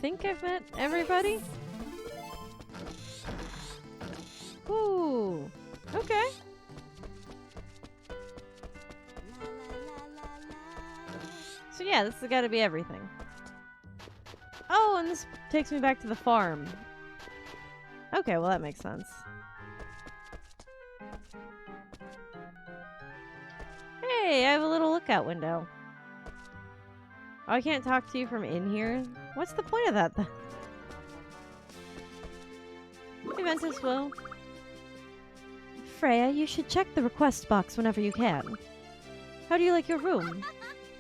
think I've met everybody. Ooh. Okay. So yeah, this has got to be everything. Oh, and this takes me back to the farm. Okay, well that makes sense. Hey, I have a little lookout window. Oh, I can't talk to you from in here? What's the point of that then? Ventus will. Freya, you should check the request box whenever you can. How do you like your room?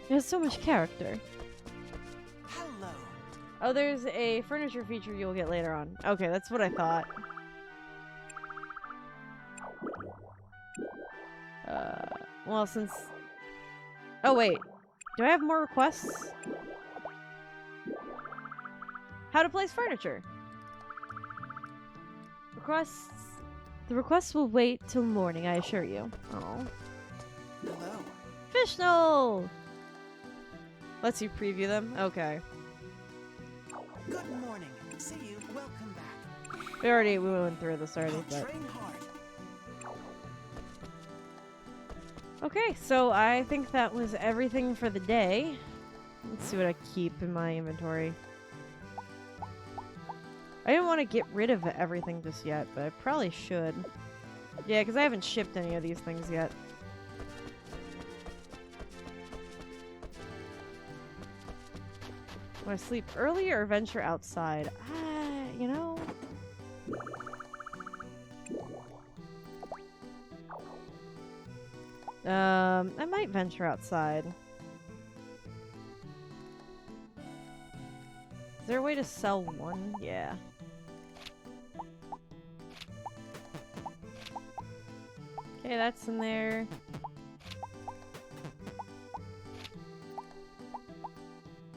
It has so much character. Hello. Oh, there's a furniture feature you'll get later on. Okay, that's what I thought. Well, since... Oh, wait. Do I have more requests? How to place furniture. Requests... The requests will wait till morning, I assure you. Oh. Hello. Fishnell! Lets you preview them? Okay. Good morning. See you. Welcome back. We went through this already, I'll but... train hard. Okay, so I think that was everything for the day. Let's see what I keep in my inventory. I didn't want to get rid of everything just yet, but I probably should. Yeah, because I haven't shipped any of these things yet. Want to sleep early or venture outside? You know... I might venture outside. Is there a way to sell one? Yeah. Okay, that's in there.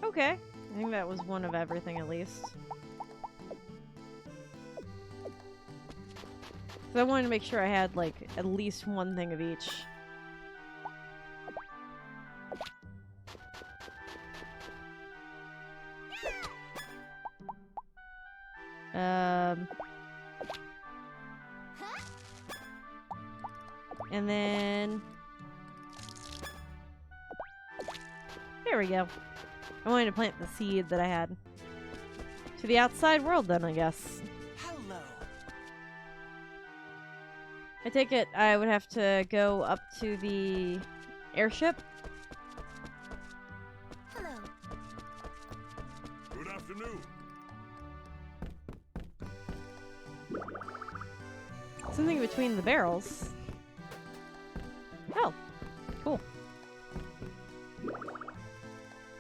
Okay. I think that was one of everything at least. So I wanted to make sure I had, like, at least one thing of each. And then... There we go. I wanted to plant the seed that I had. To the outside world then, I guess. Hello. I take it I would have to go up to the airship? Hello. Good afternoon. Something between the barrels. Oh, cool.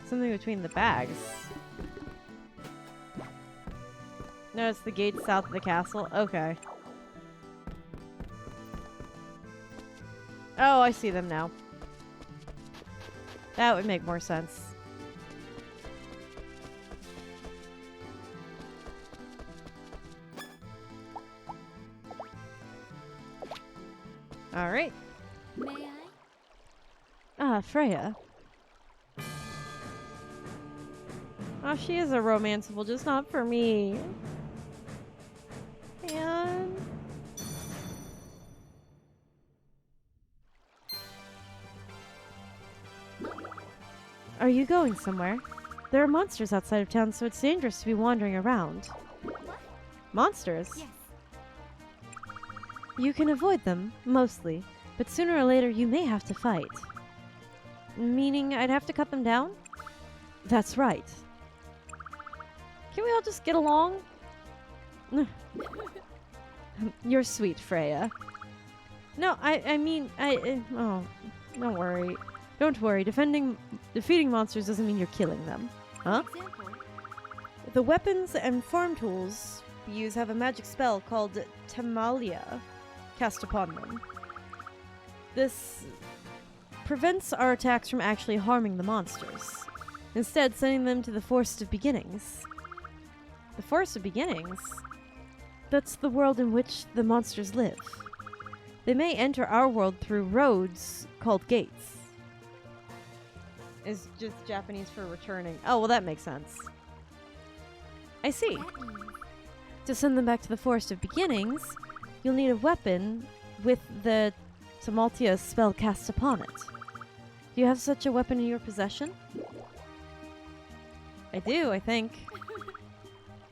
Something between the bags. No, it's the gate south of the castle. Okay. Oh, I see them now. That would make more sense. All right. May I? Ah, Freya. Oh, she is a romanceable, just not for me. And... Are you going somewhere? There are monsters outside of town, so it's dangerous to be wandering around. What? Monsters? Yes. You can avoid them, mostly, but sooner or later you may have to fight. Meaning I'd have to cut them down? That's right. Can we all just get along? You're sweet, Freya. No, I mean, oh, don't worry. Don't worry, defeating monsters doesn't mean you're killing them. Huh? Example. The weapons and farm tools we use have a magic spell called Tamalia cast upon them. This prevents our attacks from actually harming the monsters, instead sending them to the Forest of Beginnings. The Forest of Beginnings? That's the world in which the monsters live. They may enter our world through roads called gates. Is just Japanese for returning. Oh, well that makes sense. I see. At ease. To send them back to the Forest of Beginnings, you'll need a weapon with the Tamaltia spell cast upon it. Do you have such a weapon in your possession? I do, I think.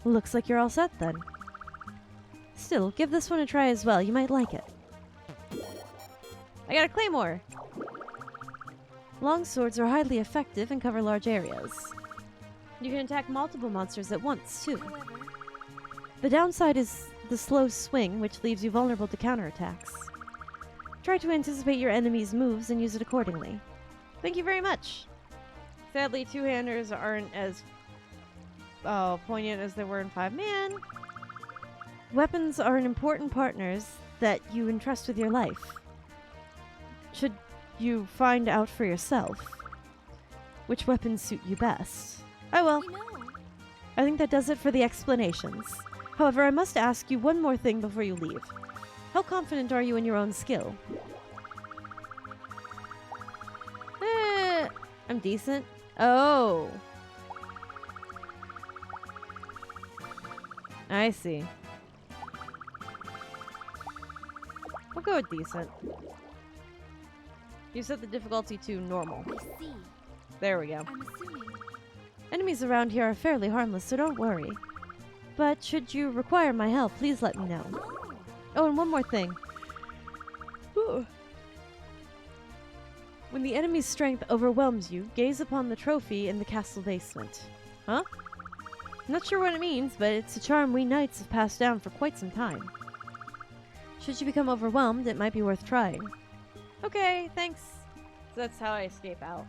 Looks like you're all set then. Still, give this one a try as well. You might like it. I got a claymore! Long swords are highly effective and cover large areas. You can attack multiple monsters at once, too. However, The downside is the slow swing, which leaves you vulnerable to counterattacks. Try to anticipate your enemy's moves and use it accordingly. Thank you very much! Sadly, two-handers aren't as poignant as they were in 5. Man! Weapons are an important partners that you entrust with your life. Should you find out for yourself which weapons suit you best. I will. you know, I think that does it for the explanations. However, I must ask you one more thing before you leave. How confident are you in your own skill? I'm decent. Oh. I see. We'll go with decent. You set the difficulty to normal. I see. There we go. I'm assuming. Enemies around here are fairly harmless, so don't worry. But should you require my help, please let me know. Oh, Oh, and one more thing. Ooh. When the enemy's strength overwhelms you, gaze upon the trophy in the castle basement. Huh? Not sure what it means, but it's a charm we knights have passed down for quite some time. Should you become overwhelmed, it might be worth trying. Okay, thanks. So that's how I escape out.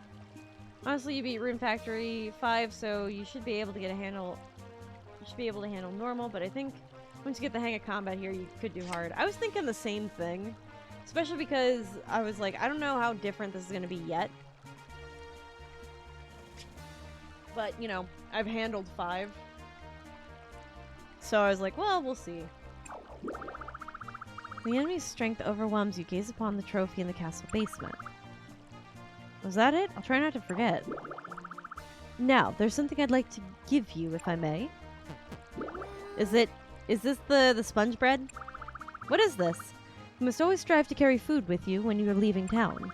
Honestly, you beat Rune Factory 5, so you should be able to get a handle. You should be able to handle normal, but I think once you get the hang of combat here, you could do hard. I was thinking the same thing, especially because I was like, I don't know how different this is going to be yet. But, you know, I've handled 5. So I was like, well, we'll see. The enemy's strength overwhelms you. Gaze upon the trophy in the castle basement. Was that it? I'll try not to forget. Now, there's something I'd like to give you, if I may. Is this the sponge bread? What is this? You must always strive to carry food with you when you are leaving town.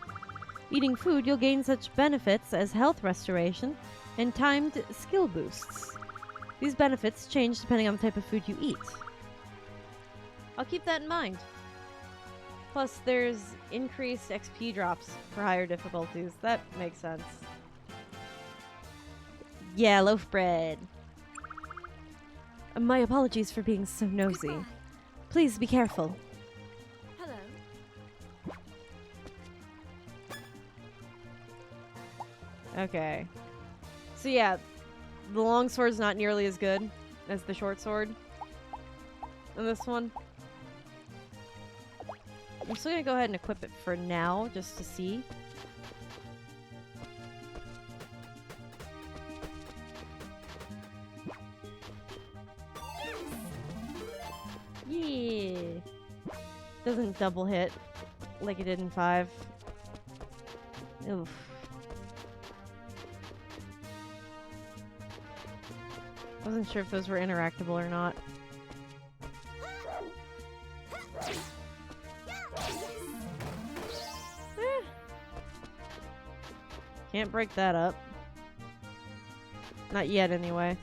Eating food, you'll gain such benefits as health restoration and timed skill boosts. These benefits change depending on the type of food you eat. I'll keep that in mind. Plus, there's increased XP drops for higher difficulties. That makes sense. Yeah, loaf bread. My apologies for being so nosy. goodbye. Please be careful. Hello. Okay. So yeah, the long sword's not nearly as good as the short sword in this one. I'm still gonna go ahead and equip it for now, just to see. Yeah. Doesn't double hit like it did in 5. Oof. Wasn't sure if those were interactable or not. Eh. Can't break that up. Not yet, anyway.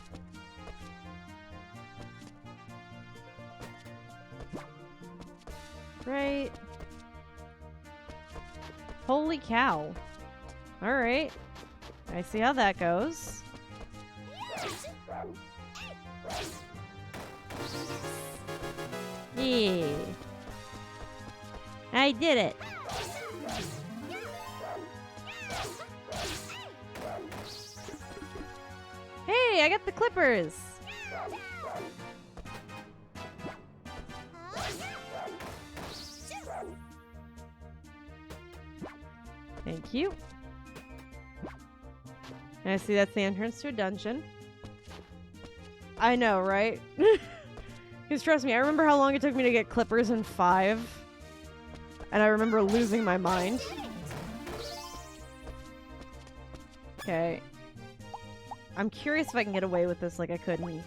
Right. Holy cow. Alright. I see how that goes. Yeah. I did it. Hey, I got the clippers. Thank you. I see that's the entrance to a dungeon. I know, right? Because trust me, I remember how long it took me to get clippers in 5. And I remember losing my mind. Okay. I'm curious if I can get away with this like I could in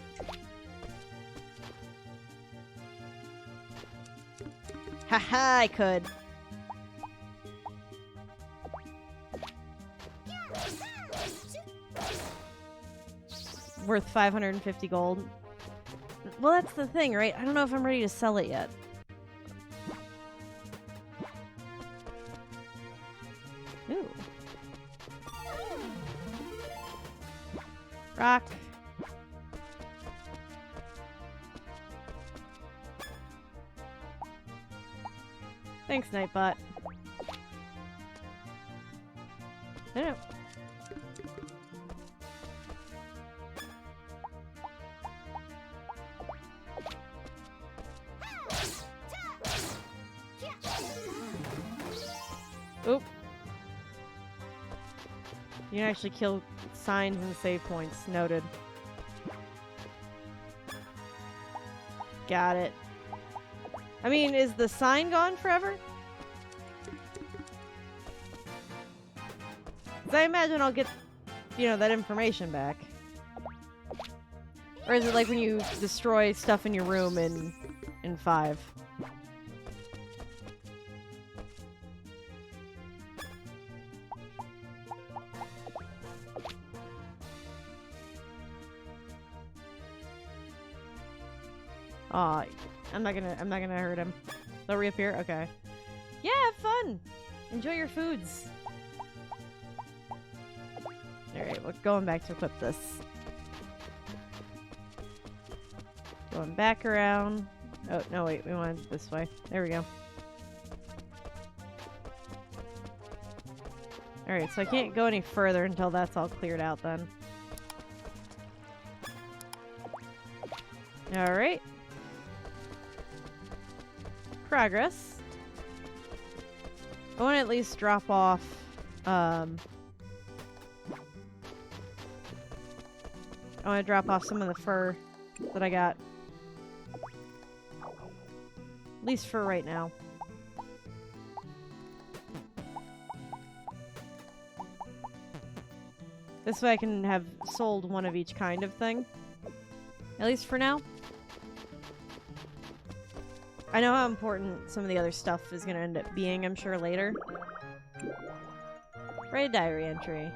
Haha, I could. Worth 550 gold. Well, that's the thing, right? I don't know if I'm ready to sell it yet. Ooh. Rock. Thanks, Nightbot. I know. Oop. You can actually kill signs and save points. Noted. Got it. I mean, is the sign gone forever? 'Cause I imagine I'll get, that information back. Or is it like when you destroy stuff in your room in 5? Aw, I'm not gonna hurt him. They'll reappear? Okay. Yeah, have fun! Enjoy your foods. Alright, we're going back to equip this. Going back around. Oh, no, wait, we want it this way. There we go. Alright, so I can't go any further until that's all cleared out then. Alright. Progress. I want to at least drop off, I want to drop off some of the fur that I got. At least for right now. This way I can have sold one of each kind of thing. At least for now. I know how important some of the other stuff is going to end up being, I'm sure, later. Write a diary entry.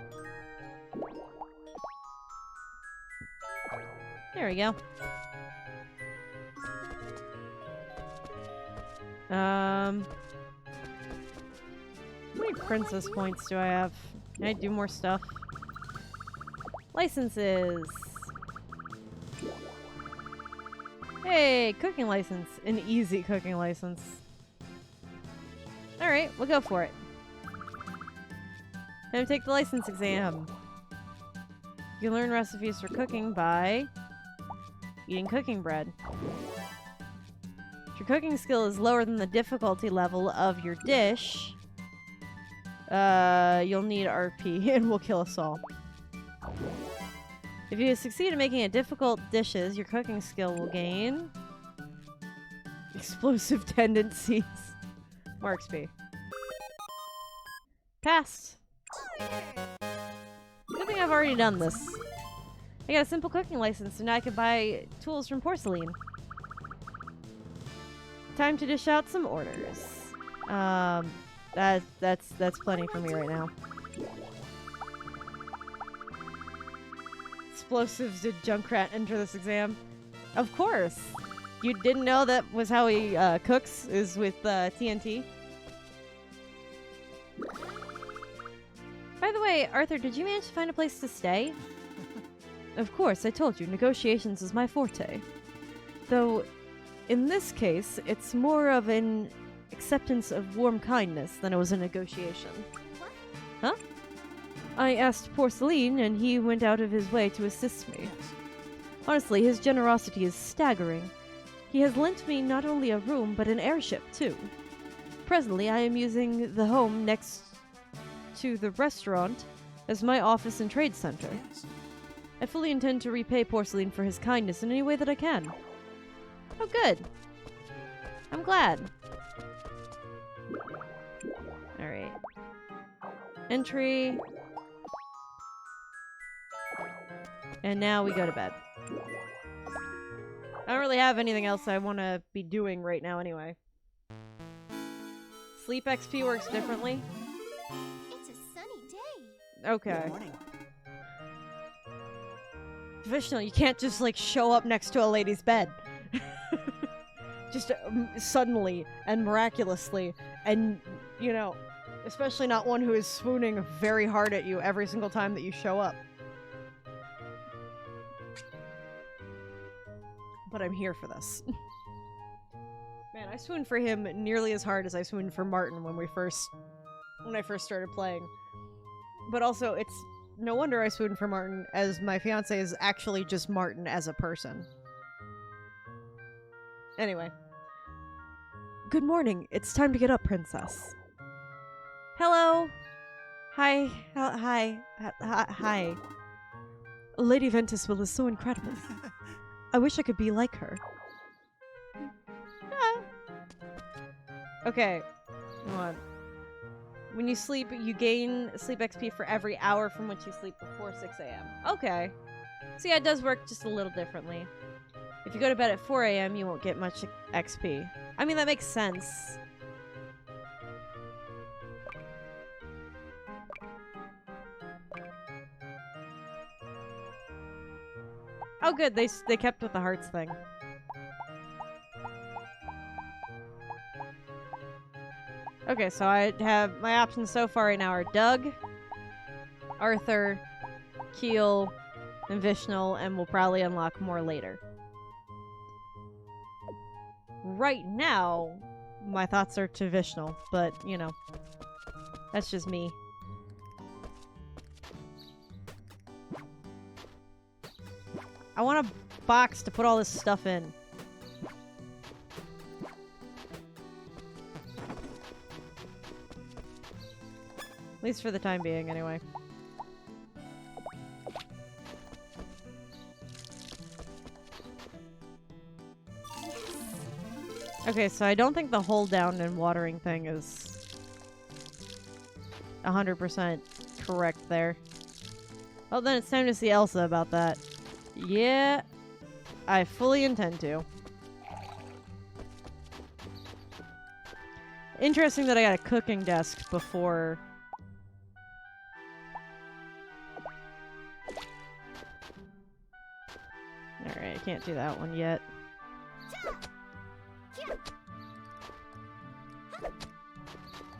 There we go. How many princess points do I have? Can I do more stuff? Licenses! Hey, cooking license. An easy cooking license. Alright, we'll go for it. Time to take the license exam. You can learn recipes for cooking by eating cooking bread. If your cooking skill is lower than the difficulty level of your dish, you'll need RP and will kill us all. If you succeed in making difficult dishes, your cooking skill will gain explosive tendencies. More XP. Passed. Good thing I've already done this. I got a simple cooking license, so now I can buy tools from Porcelain. Time to dish out some orders. That's plenty for me right now. Explosives. Did Junkrat enter this exam? Of course. You didn't know that was how he cooks, is with TNT? By the way, Arthur, did you manage to find a place to stay? Of course, I told you, negotiations is my forte. Though, in this case, it's more of an acceptance of warm kindness than it was a negotiation. What? Huh? I asked Porcelain, and he went out of his way to assist me. Honestly, his generosity is staggering. He has lent me not only a room, but an airship, too. Presently, I am using the home next to the restaurant as my office and trade center. Yes. I fully intend to repay Porcelain for his kindness in any way that I can. Oh, good. I'm glad. Alright. Entry. And now we go to bed. I don't really have anything else I want to be doing right now anyway. sleep XP works differently? It's a sunny day. Okay. Good morning. Vishnu, you can't just like show up next to a lady's bed. Just suddenly and miraculously, and you know, especially not one who is swooning very hard at you every single time that you show up. But I'm here for this. Man, I swooned for him nearly as hard as I swooned for Martin when I first started playing. But also, it's no wonder I swooned for Martin, as my fiance is actually just Martin as a person. Anyway. Good morning. It's time to get up, princess. Hello. Hi. Hi. Lady Ventusville is so incredible. I wish I could be like her. Okay. Hold on. When you sleep, you gain sleep XP for every hour from which you sleep before 6 a.m. Okay. So yeah, it does work just a little differently. If you go to bed at 4 a.m., you won't get much XP. I mean, that makes sense. Oh good, they kept with the hearts thing. Okay, so I have my options so far right now are Doug, Arthur, Keel, and Vishnu, and we'll probably unlock more later. Right now, my thoughts are to Vishnu, but, you know, that's just me. I want a box to put all this stuff in. At least for the time being, anyway. Okay, so I don't think the hold down and watering thing is 100% correct there. Oh, then it's time to see Elsa about that. Yeah, I fully intend to. Interesting that I got a cooking desk before... Alright, I can't do that one yet.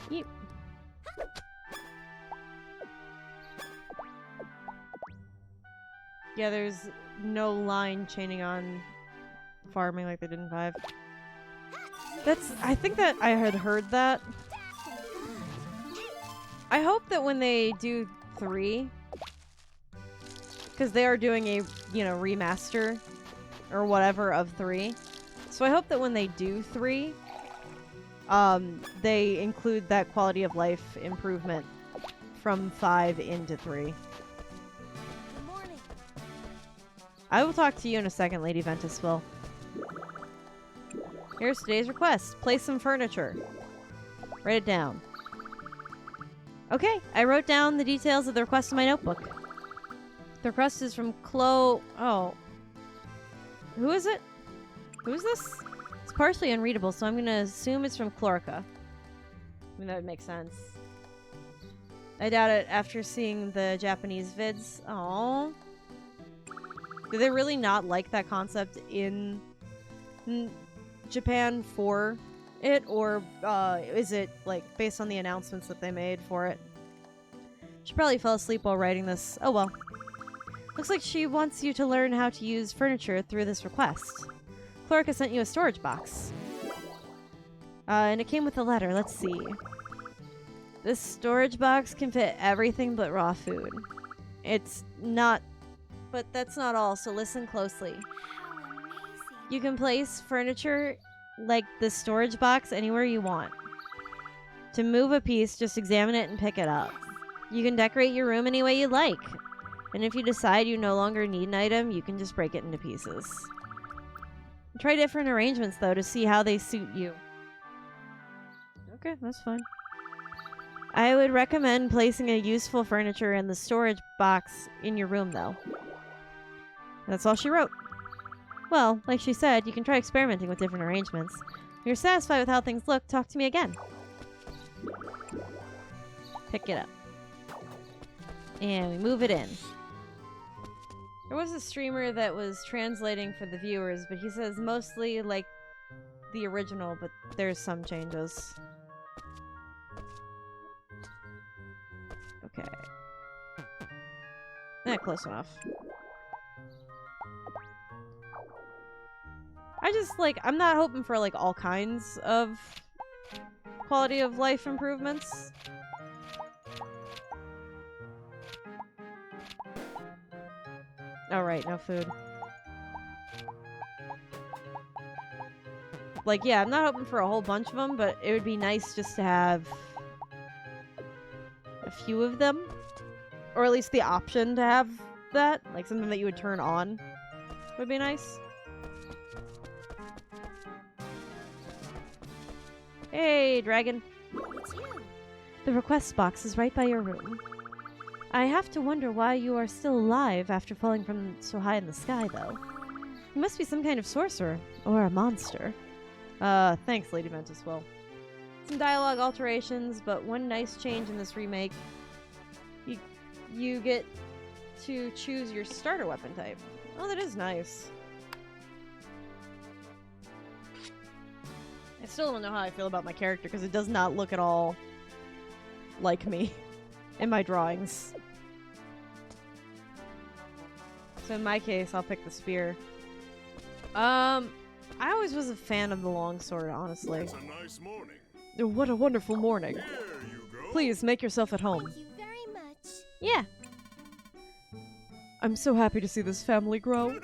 Yep. Yeah, there's no line chaining on farming like they did in 5. I think that I had heard that. I hope that when they do 3, because they are doing a, you know, remaster or whatever of 3. So I hope that when they do 3, they include that quality of life improvement from 5 into 3. Good morning. I will talk to you in a second, Lady Ventusville. Here's today's request. Place some furniture. Write it down. Okay, I wrote down the details of the request in my notebook. The request is from Oh. Who is it? Who is this? It's partially unreadable, so I'm gonna assume it's from Chlorica. I mean, that would make sense. I doubt it after seeing the Japanese vids. Aww. Do they really not like that concept in Japan for it? Or is it, like, based on the announcements that they made for it? She probably fell asleep while writing this. Oh well. Looks like she wants you to learn how to use furniture through this request. Chlorica sent you a storage box. And it came with a letter. Let's see. This storage box can fit everything but raw food. It's not... But that's not all, so listen closely. How amazing. You can place furniture like the storage box anywhere you want. To move a piece, just examine it and pick it up. You can decorate your room any way you like. And if you decide you no longer need an item, you can just break it into pieces. Try different arrangements, though, to see how they suit you. Okay, that's fine. I would recommend placing a useful furniture in the storage box in your room, though. That's all she wrote. Well, like she said, you can try experimenting with different arrangements. If you're satisfied with how things look, talk to me again. Pick it up. And we move it in. There was a streamer that was translating for the viewers, but he says mostly like the original, but there's some changes. Okay. Close enough. I'm not hoping for, like, all kinds of quality of life improvements. Alright, no food. Like, yeah, I'm not hoping for a whole bunch of them, but it would be nice just to have a few of them. Or at least the option to have that. Like, something that you would turn on would be nice. Hey, dragon. It's you. The request box is right by your room. I have to wonder why you are still alive after falling from so high in the sky, though. You must be some kind of sorcerer. Or a monster. Thanks, Lady Ventuswell. Some dialogue alterations, but one nice change in this remake. You get to choose your starter weapon type. Oh, that is nice. I still don't know how I feel about my character because it does not look at all like me in my drawings. So in my case, I'll pick the spear. I always was a fan of the longsword, honestly. It's a nice morning. Oh, what a wonderful morning. Here you go. Please make yourself at home. Thank you very much. Yeah. I'm so happy to see this family grow.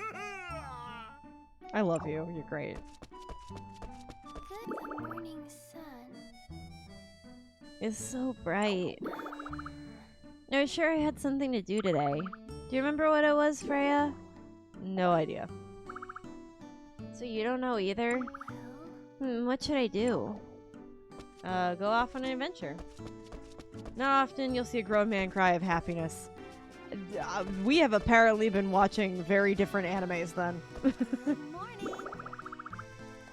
I love you. You're great. Good morning, sun. It's so bright. I was sure I had something to do today. Do you remember what it was, Freya? No idea. So you don't know either? Well, What should I do? Go off on an adventure. Not often you'll see a grown man cry of happiness. We have apparently been watching very different animes then. good morning.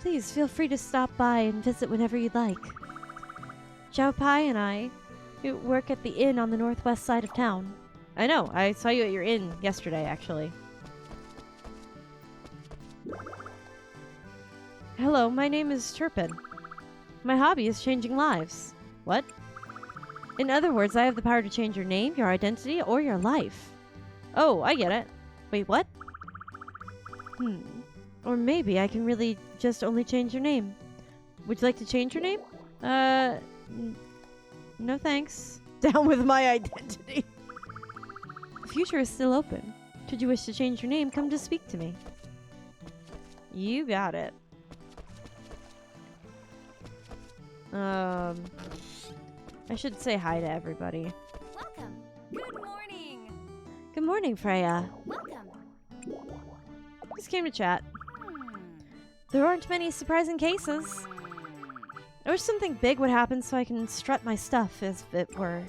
Please feel free to stop by and visit whenever you'd like. Zhao Pai and I work at the inn on the northwest side of town. I know, I saw you at your inn yesterday, actually. Hello, my name is Turpin. My hobby is changing lives. What? In other words, I have the power to change your name, your identity, or your life. Oh, I get it. Wait, what? Or maybe I can really just only change your name. Would you like to change your name? No thanks. Down with my identity. The future is still open. Should you wish to change your name, come to speak to me. You got it. I should say hi to everybody. Welcome. Good morning. Good morning, Freya. Welcome. Just came to chat. There aren't many surprising cases. I wish something big would happen so I can strut my stuff, as it were.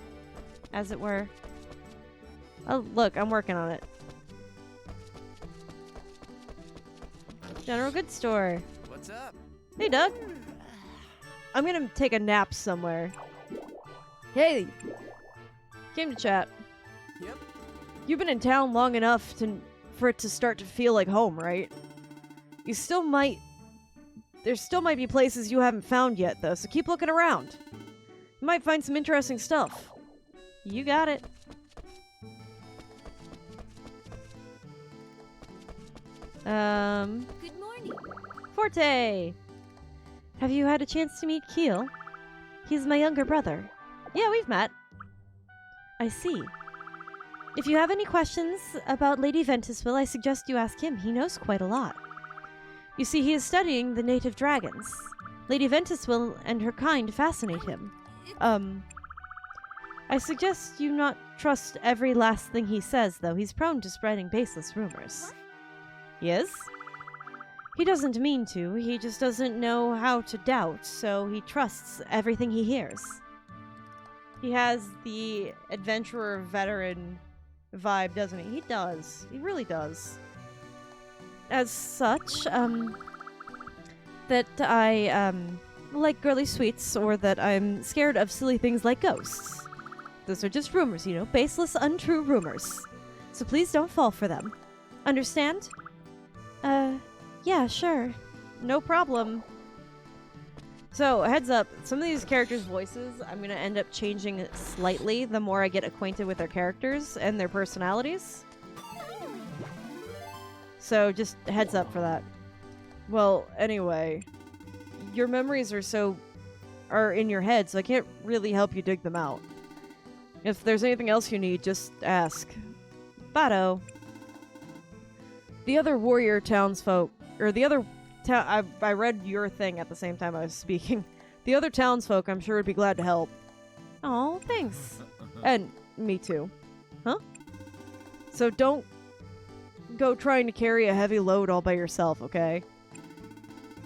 Oh, look, I'm working on it. General Goods Store. What's up? Hey, Doug. I'm gonna take a nap somewhere. Hey! Came to chat. Yep. You've been in town long enough for it to start to feel like home, right? There still might be places you haven't found yet, though, so keep looking around. You might find some interesting stuff. You got it. Good morning. Forte! Have you had a chance to meet Keel? He's my younger brother. Yeah, we've met. I see. If you have any questions about Lady Ventuswell, I suggest you ask him. He knows quite a lot. You see, he is studying the native dragons. Lady Ventuswell and her kind fascinate him. I suggest you not trust every last thing he says, though. He's prone to spreading baseless rumors. What? He is? He doesn't mean to. He just doesn't know how to doubt, so he trusts everything he hears. He has the adventurer veteran vibe, doesn't he? He does. He really does. As such, that I, like girly sweets, or that I'm scared of silly things like ghosts. Those are just rumors, you know, baseless, untrue rumors. So please don't fall for them. Understand? Yeah, sure. No problem. So, heads up, some of these characters' voices, I'm going to end up changing slightly the more I get acquainted with their characters and their personalities. So, just heads up for that. Well, anyway, your memories are in your head, so I can't really help you dig them out. If there's anything else you need, just ask. Bado. The other warrior townsfolk, or the other I read your thing at the same time I was speaking. The other townsfolk I'm sure would be glad to help. Oh, thanks. And me too. Huh? So don't go trying to carry a heavy load all by yourself, okay?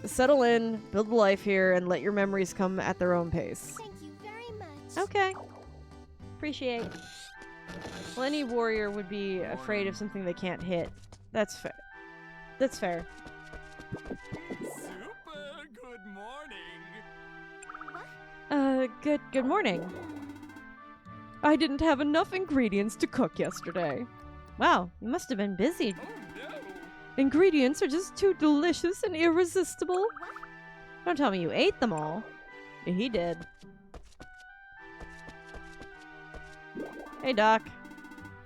Settle in, build a life here, and let your memories come at their own pace. Thank you very much. Okay. Appreciate. Well, any warrior would be afraid of something they can't hit. That's fair. That's fair. Super good morning. Good morning. I didn't have enough ingredients to cook yesterday. Wow, you must have been busy. Oh no. Ingredients are just too delicious and irresistible. Don't tell me you ate them all. He did. Hey, Doc.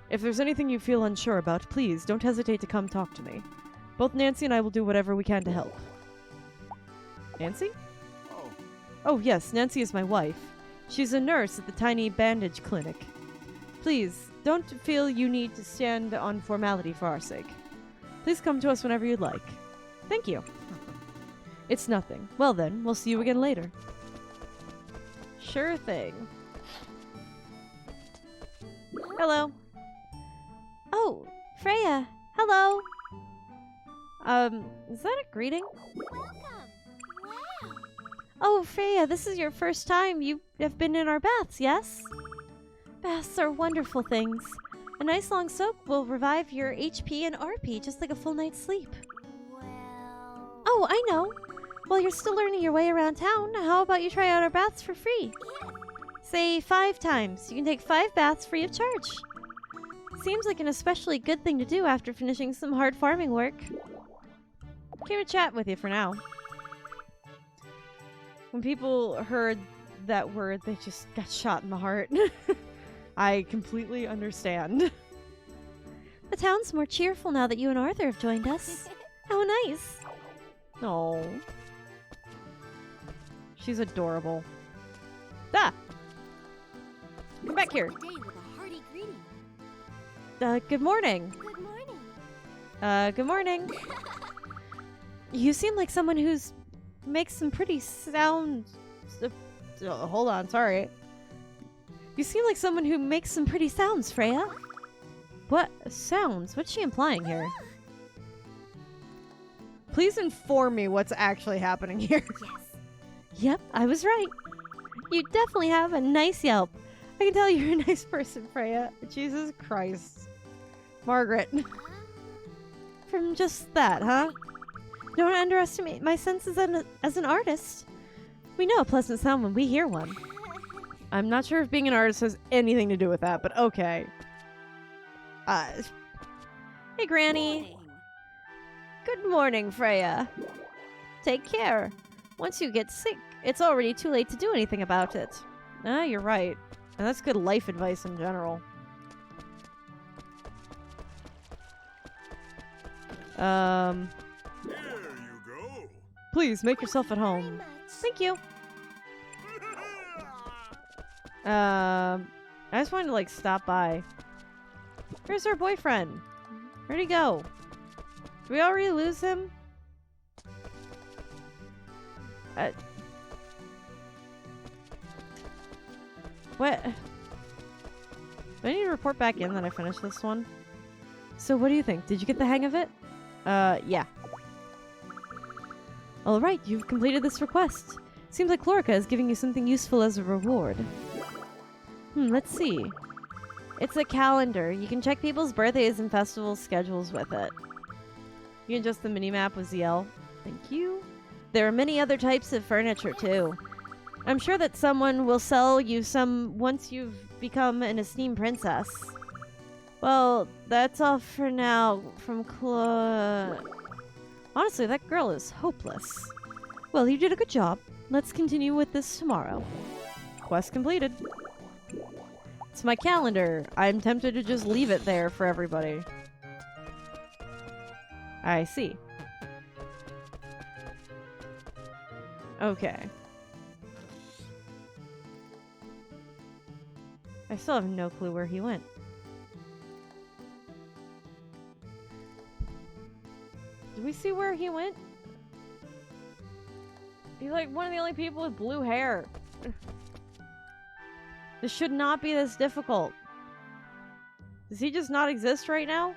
If there's anything you feel unsure about, please don't hesitate to come talk to me. Both Nancy and I will do whatever we can to help. Nancy? Oh. Oh, yes, Nancy is my wife. She's a nurse at the tiny bandage clinic. Please, don't feel you need to stand on formality for our sake. Please come to us whenever you'd like. Thank you. It's nothing. Well then, we'll see you again later. Sure thing. Hello. Oh, Freya. Hello. Is that a greeting? Welcome. Wow. Oh, Freya, this is your first time you have been in our baths, yes? Baths are wonderful things. A nice long soak will revive your HP and RP just like a full night's sleep. Well. Oh, I know. While you're still learning your way around town, how about you try out our baths for free? Yeah. Say 5 times. You can take 5 baths free of charge. Seems like an especially good thing to do after finishing some hard farming work. Came to chat with you for now. When people heard that word, they just got shot in the heart. I completely understand. The town's more cheerful now that you and Arthur have joined us. How nice. Oh. She's adorable. Ah! Come back here. Start the day with a hearty greeting. Good morning. Good morning. Good morning. You seem like someone who's makes some pretty sound. Hold on, sorry. You seem like someone who makes some pretty sounds, Freya. What sounds? What's she implying here? Please inform me what's actually happening here. Yes. Yep, I was right. You definitely have a nice yelp. I can tell you're a nice person, Freya. Jesus Christ. Margaret. From just that, huh? Don't underestimate my sense as an artist. We know a pleasant sound when we hear one. I'm not sure if being an artist has anything to do with that, but okay. Hey, Granny. Morning. Good morning, Freya. Take care. Once you get sick, it's already too late to do anything about it. Ah, you're right. And that's good life advice in general. Here you go. Please make yourself at Very home. much. Thank you. I just wanted to, like, stop by. Where's our boyfriend? Where'd he go? Did we already lose him? What? Do I need to report back in that I finished this one? So what do you think? Did you get the hang of it? Yeah. Alright, you've completed this request. Seems like Chlorica is giving you something useful as a reward. Let's see. It's a calendar. You can check people's birthdays and festival schedules with it. You can adjust the minimap with ZL. Thank you. There are many other types of furniture, too. I'm sure that someone will sell you some once you've become an esteemed princess. Well, that's all for now from Honestly, that girl is hopeless. Well, you did a good job. Let's continue with this tomorrow. Quest completed. It's my calendar. I'm tempted to just leave it there for everybody. I see. Okay. I still have no clue where he went. Did we see where he went? He's like one of the only people with blue hair. This should not be this difficult. Does he just not exist right now?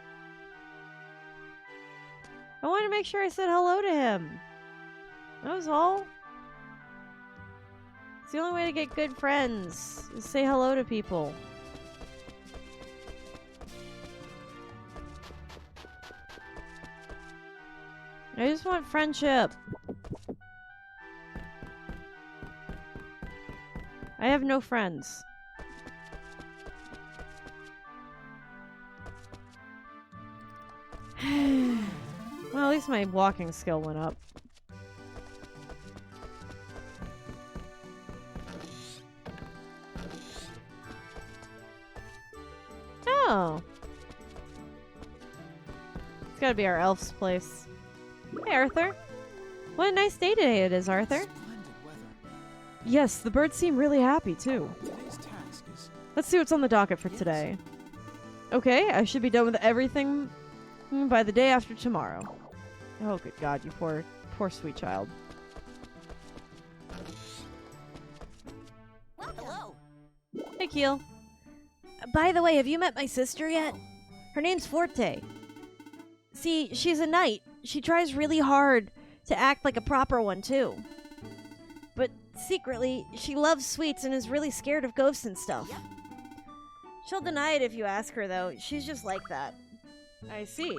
I wanted to make sure I said hello to him. That was all. It's the only way to get good friends, is say hello to people. I just want friendship. I have no friends. Well, at least my walking skill went up. Oh. It's gotta be our elf's place. Hey, Arthur. What a nice day today it is, Arthur. Yes, the birds seem really happy, too. Let's see what's on the docket for today. Okay, I should be done with everything by the day after tomorrow. Oh, good God, you poor sweet child. Hello. Hey, Keel. By the way, have you met my sister yet? Her name's Forte. See, she's a knight. She tries really hard to act like a proper one, too. But secretly, she loves sweets and is really scared of ghosts and stuff. Yep. She'll deny it if you ask her, though. She's just like that. I see.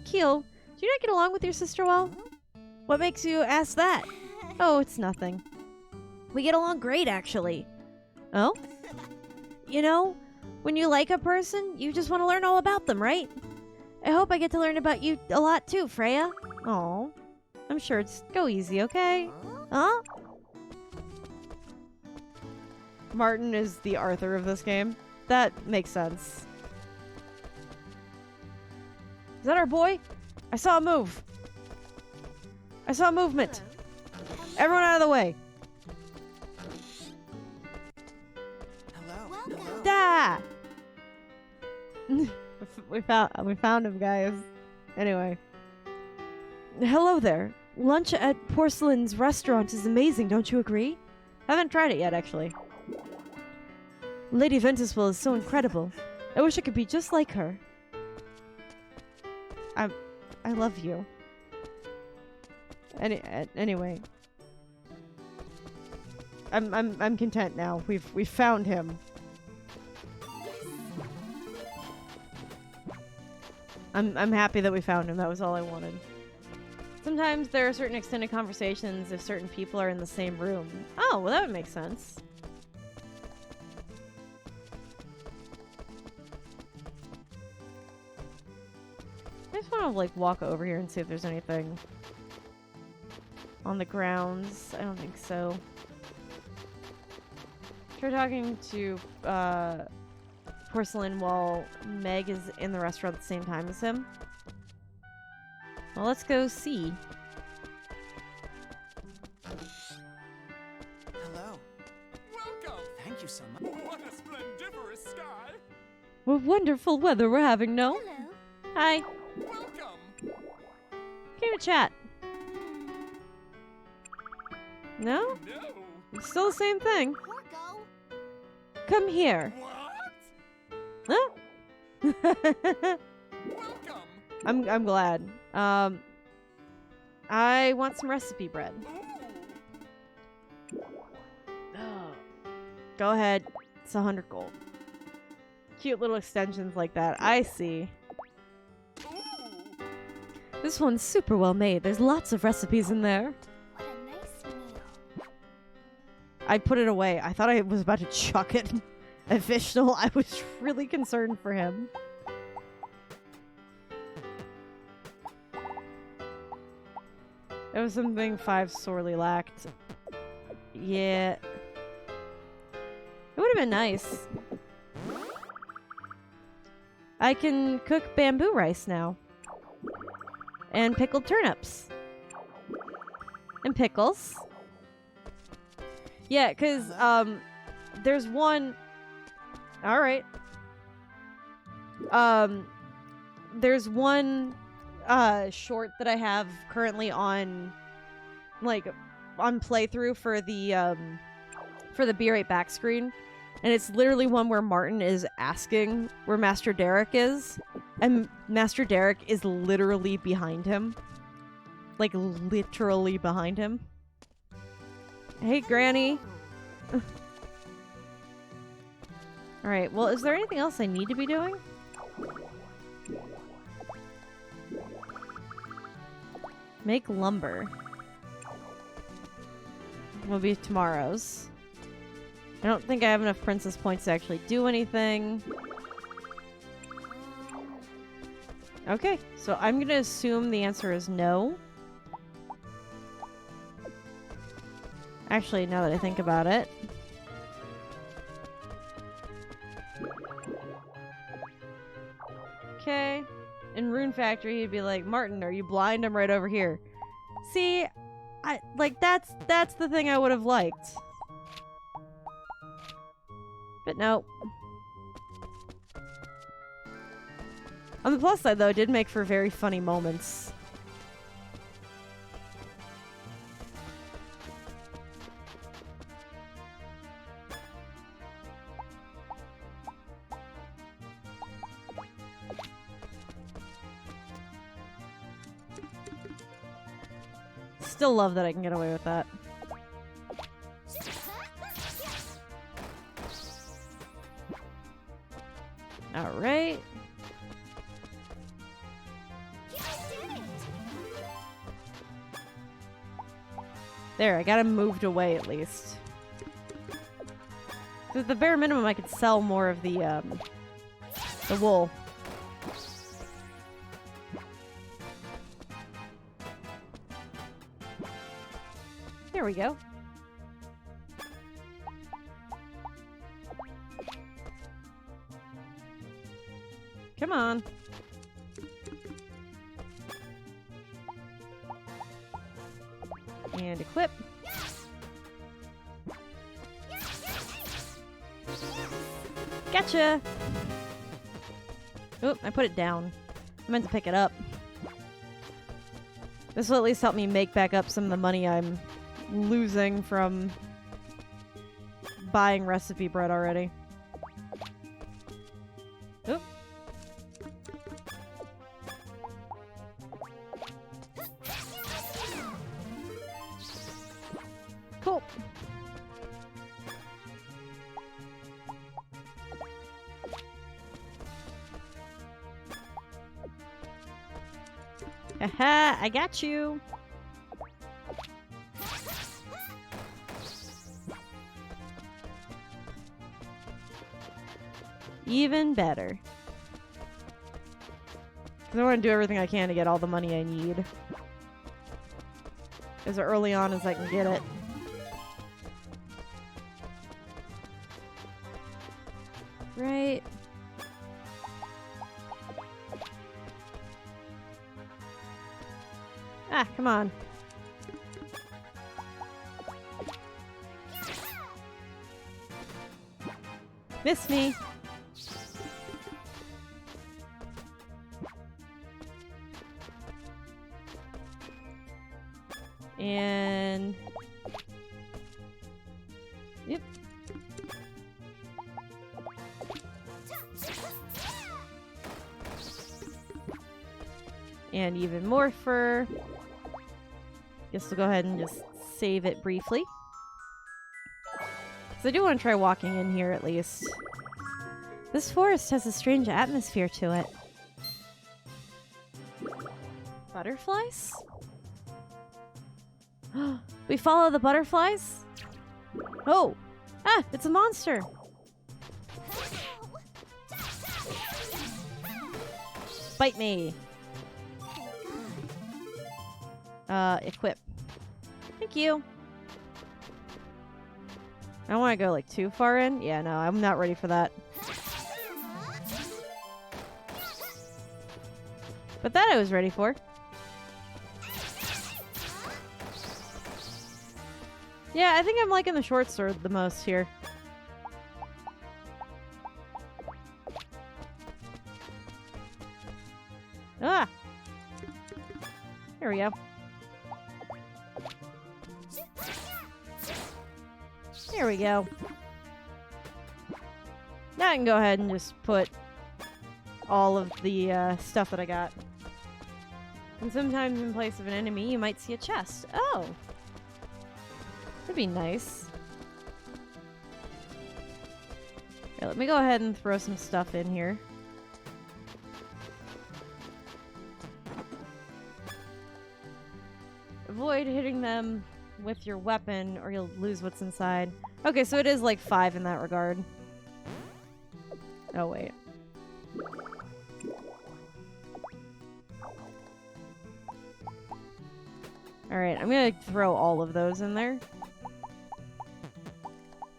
Keel, do you not get along with your sister well? What makes you ask that? Oh, it's nothing. We get along great, actually. Oh? You know, when you like a person, you just want to learn all about them, right? I hope I get to learn about you a lot too, Freya. Oh, I'm sure it's go easy, okay? Huh? Martin is the Arthur of this game. That makes sense. Is that our boy? I saw a move. I saw a movement. Everyone out of the way. Welcome. Da! we found him, guys. Anyway. Hello there. Lunch at Porcelain's restaurant is amazing, don't you agree? I haven't tried it yet, actually. Lady Ventuswell is so incredible. I wish I could be just like her. I love you. Anyway. I'm content now. We've found him. I'm happy that we found him. That was all I wanted. Sometimes there are certain extended conversations if certain people are in the same room. Oh, well that would make sense. I just want to like walk over here and see if there's anything on the grounds. I don't think so. Try talking to Porcelain while Meg is in the restaurant at the same time as him. Well, let's go see. Hello. Welcome. Thank you so much. What a splendiferous sky. What wonderful weather we're having, no? Hello. Hi. Welcome. Came to chat. No? No. It's still the same thing. Porco. Come here. What? Huh? Welcome. I'm glad. I want some recipe bread. Ooh. Oh. Go ahead. It's 100 gold. Cute little extensions like that. I see. Ooh. This one's super well made. There's lots of recipes in there. What a nice meal. I put it away. I thought I was about to chuck it at Vishnal. I was really concerned for him. It was something 5 sorely lacked. Yeah. It would have been nice. I can cook bamboo rice now. And pickled turnips. And pickles. Yeah, because, there's one... Alright. There's one, short that I have currently on, like, on playthrough for the Be Right Back screen. And it's literally one where Martin is asking where Master Derek is. And Master Derek is literally behind him. Like, literally behind him. Hey, Granny. Alright, well, is there anything else I need to be doing? Make lumber. Will be tomorrow's. I don't think I have enough princess points to actually do anything. Okay, so I'm gonna assume the answer is no. Actually, now that I think about it. Okay. In Rune Factory, he'd be like, Martin, are you blind? I'm right over here. See, that's the thing I would have liked. But no. On the plus side, though, it did make for very funny moments. Still love that I can get away with that. Alright. There, I got him moved away at least. So at the bare minimum, I could sell more of the wool. There we go. Come on. And equip. Gotcha! Oop, I put it down. I meant to pick it up. This will at least help me make back up some of the money I'm losing from buying recipe bread already. Oop. Cool. Haha, I got you. Even better. Because I want to do everything I can to get all the money I need. As early on as I can get it. Right. Ah, come on. Miss me. And... Yep. And even more fur. Guess we'll go ahead and just save it briefly. Because I do want to try walking in here at least. This forest has a strange atmosphere to it. Butterflies? We follow the butterflies? Oh! Ah! It's a monster! Bite me! Equip. Thank you! I don't want to go, like, too far in. Yeah, no, I'm not ready for that. But that I was ready for. Yeah, I think I'm liking the short sword the most here. Ah! Here we go. There we go. Now I can go ahead and just put all of the stuff that I got. And sometimes in place of an enemy, you might see a chest. Oh! That'd be nice. Okay, let me go ahead and throw some stuff in here. Avoid hitting them with your weapon or you'll lose what's inside. Okay, so it is like 5 in that regard. Oh, wait. Alright, I'm gonna throw all of those in there.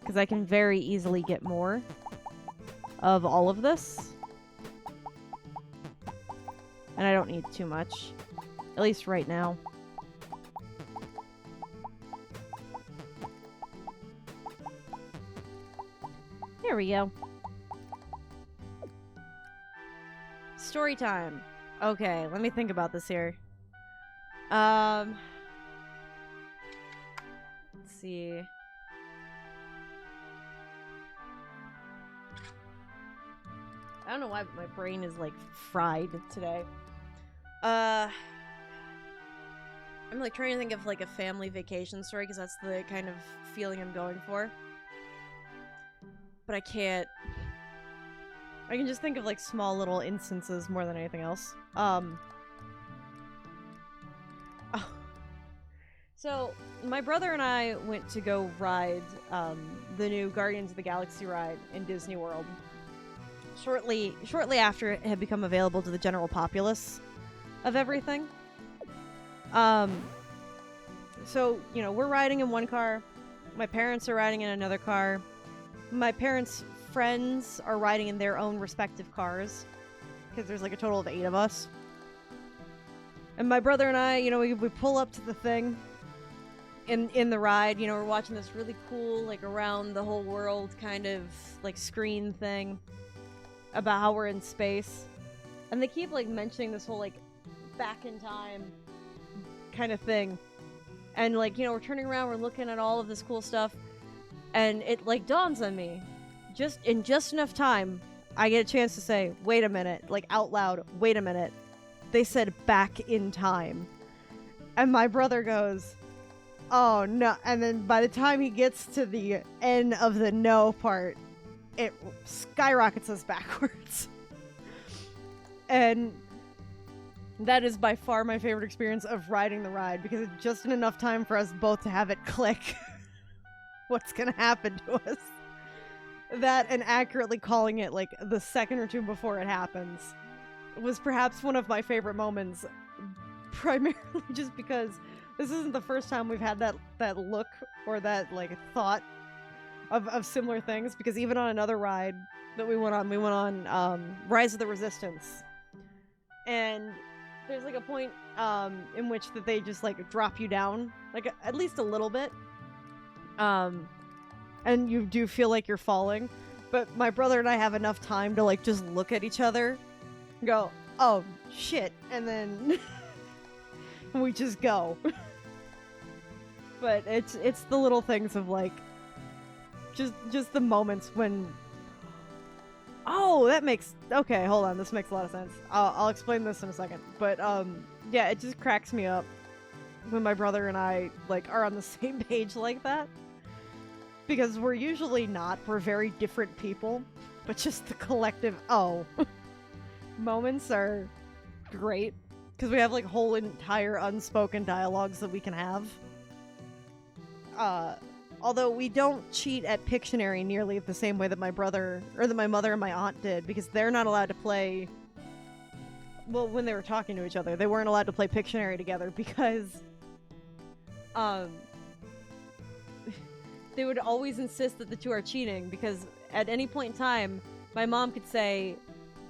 Because I can very easily get more of all of this. And I don't need too much. At least right now. There we go. Story time. Okay, let me think about this here. Let's see. I don't know why, but my brain is like fried today. I'm like trying to think of like a family vacation story because that's the kind of feeling I'm going for. But I can't. I can just think of like small little instances more than anything else. Oh. So my brother and I went to go ride the new Guardians of the Galaxy ride in Disney World. Shortly after it had become available to the general populace of everything. So, you know, we're riding in one car. My parents are riding in another car. My parents' friends are riding in their own respective cars. Because there's like a total of 8 of us. And my brother and I, you know, we pull up to the thing in the ride. You know, we're watching this really cool, like, around the whole world kind of, like, screen thing about how we're in space. And they keep, like, mentioning this whole, like, back in time kind of thing. And, like, you know, we're turning around, we're looking at all of this cool stuff. And it, like, dawns on me. Just enough time, I get a chance to say, wait a minute. Like, out loud, wait a minute. They said back in time. And my brother goes, oh, no. And then by the time he gets to the end of the no part, it skyrockets us backwards. And that is by far my favorite experience of riding the ride, because it's just enough time for us both to have it click what's gonna happen to us. That and accurately calling it like the second or two before it happens was perhaps one of my favorite moments, primarily just because this isn't the first time we've had that look or that like thought of similar things, because even on another ride that we went on Rise of the Resistance, and there's like a point in which that they just like drop you down like at least a little bit, and you do feel like you're falling, but my brother and I have enough time to like just look at each other and go, oh shit, and then we just go. But it's the little things of like just the moments when, oh, that makes, okay, hold on, this makes a lot of sense. I'll explain this in a second. But yeah, it just cracks me up when my brother and I like are on the same page like that, because we're usually not. We're very different people, but just the collective moments are great, because we have like whole entire unspoken dialogues that we can have. Although we don't cheat at Pictionary nearly the same way that my brother, or that my mother and my aunt did, because they're not allowed to play... Well, when they were talking to each other, they weren't allowed to play Pictionary together because... they would always insist that the two are cheating, because at any point in time, my mom could say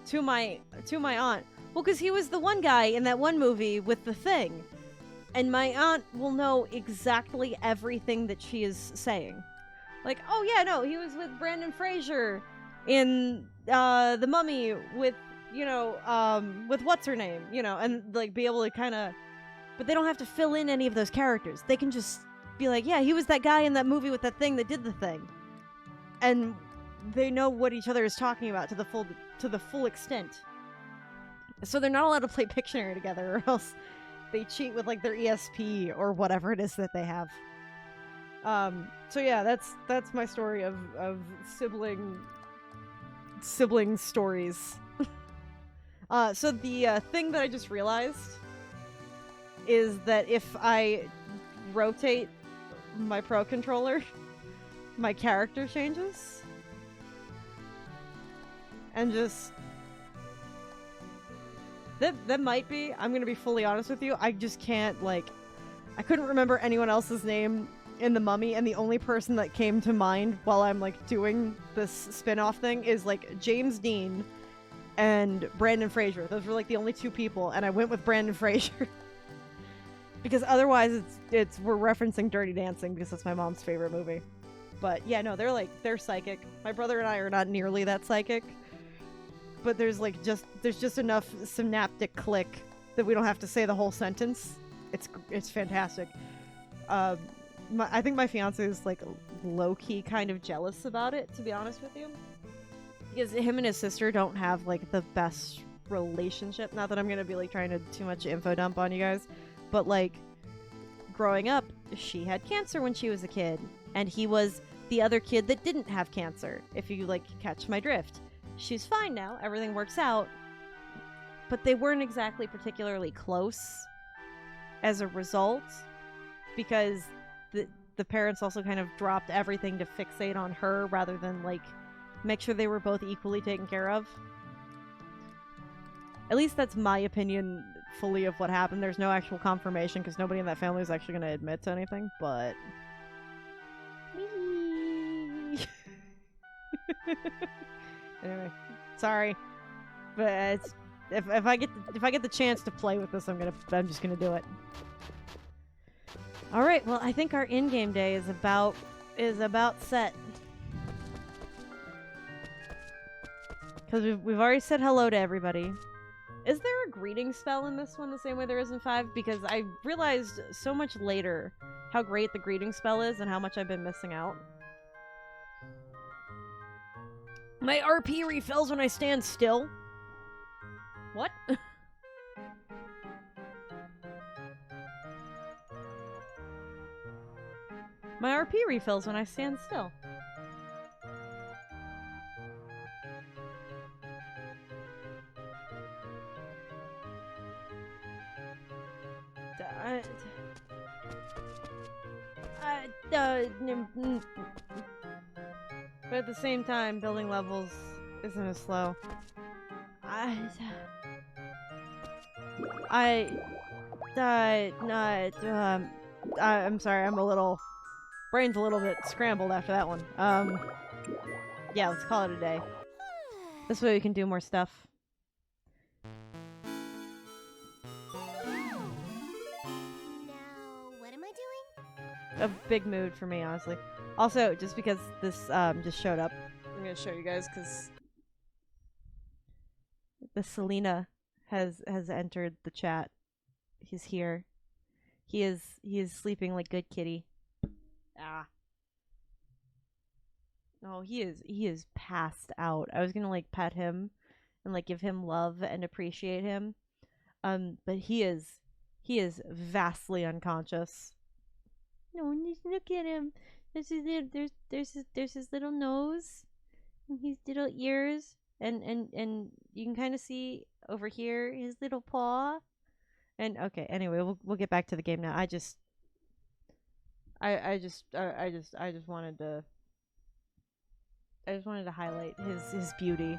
to my aunt, well, because he was the one guy in that one movie with the thing. And my aunt will know exactly everything that she is saying. Like, oh yeah, no, he was with Brandon Fraser in The Mummy with, you know, with what's her name, you know, and like be able to kind of, but they don't have to fill in any of those characters. They can just be like, yeah, he was that guy in that movie with that thing that did the thing. And they know what each other is talking about to the full extent. So they're not allowed to play Pictionary together, or else they cheat with like their ESP or whatever it is that they have. So yeah, that's my story of sibling stories. So the thing that I just realized is that if I rotate my Pro Controller, my character changes. And just... That might be, I'm gonna be fully honest with you, I just can't, like... I couldn't remember anyone else's name in The Mummy, and the only person that came to mind while I'm, like, doing this spin-off thing is, like, James Dean and Brandon Fraser. Those were, like, the only two people, and I went with Brandon Fraser. Because otherwise we're referencing Dirty Dancing, because that's my mom's favorite movie. But yeah, no, they're psychic. My brother and I are not nearly that psychic. But there's just enough synaptic click that we don't have to say the whole sentence. It's fantastic. I think my fiance is like low-key kind of jealous about it, to be honest with you. Because him and his sister don't have like the best relationship. Not that I'm gonna be like trying to too much info dump on you guys. But like, growing up, she had cancer when she was a kid. And he was the other kid that didn't have cancer, if you like catch my drift. She's fine now, everything works out. But they weren't exactly particularly close as a result, because the parents also kind of dropped everything to fixate on her rather than like make sure they were both equally taken care of. At least that's my opinion fully of what happened. There's no actual confirmation because nobody in that family is actually going to admit to anything, but... Anyway, sorry, but it's, if I get the chance to play with this, I'm just gonna do it. All right, well, I think our in-game day is about set, because we've already said hello to everybody. Is there a greeting spell in this one the same way there is in 5? Because I realized so much later how great the greeting spell is and how much I've been missing out. My RP refills when I stand still. What? My RP refills when I stand still. But at the same time, building levels isn't as slow. I'm sorry, brain's a little bit scrambled after that one. Yeah, let's call it a day. This way we can do more stuff. Now, what am I doing? A big mood for me, honestly. Also, just because this just showed up, I'm gonna show you guys because the Selena has entered the chat. He's here. He is sleeping like good kitty. Ah. Oh, he is passed out. I was gonna like pet him and like give him love and appreciate him. But he is vastly unconscious. No, just look at him. There's his little nose, and his little ears, and you can kind of see over here his little paw. And okay, anyway, we'll get back to the game now. I just wanted to highlight his beauty.